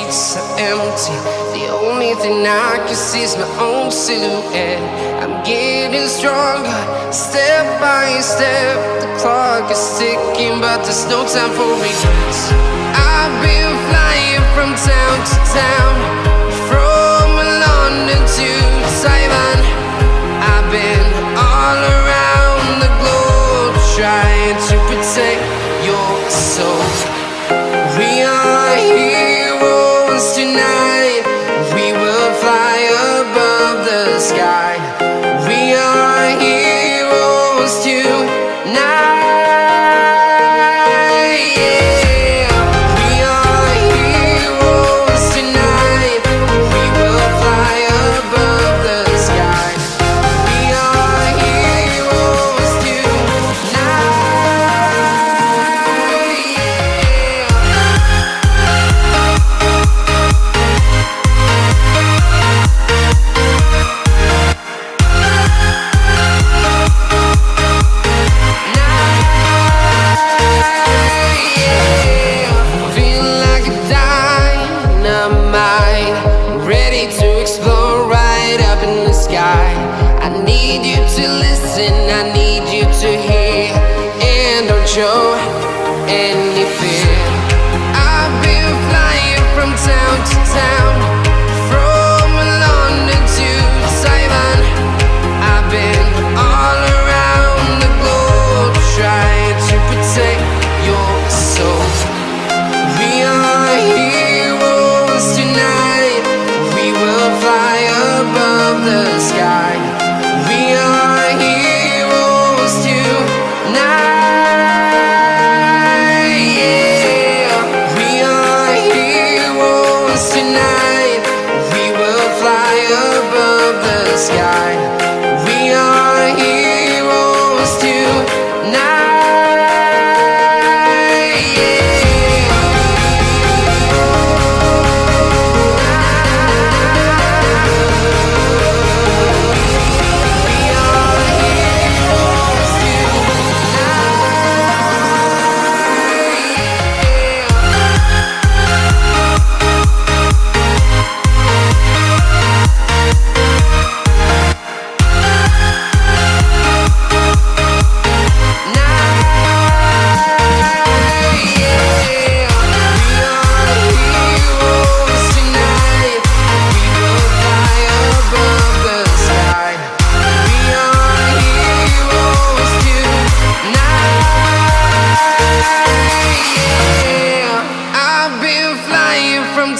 streets are empty. The only thing I can see is my own silhouette. I'm getting stronger, step by step. The clock is ticking, but there's no time for regrets. I've been flying from town to town, from London to Taiwan. I've been all around the globe, trying to protect your soul. We are heroes tonight. We will fly above the sky. We are heroes tonight. I need you to listen, I need you to hear, and don't show any fear. I've been flying from town to town, from London to Taiwan. I've been all around the globe, trying to protect your soul. We are heroes tonight. We will fly above the sky. We are heroes tonight. Yeah, we are heroes tonight. We will fly above the sky. We are heroes tonight.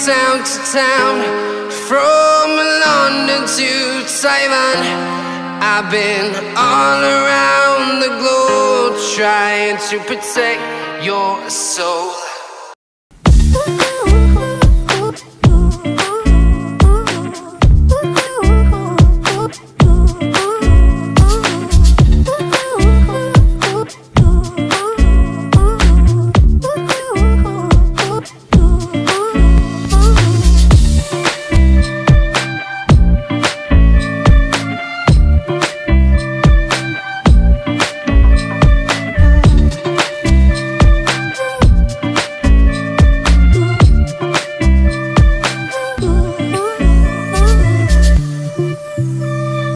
Town to town, from London to Taiwan. I've been all around the globe, trying to protect your soul.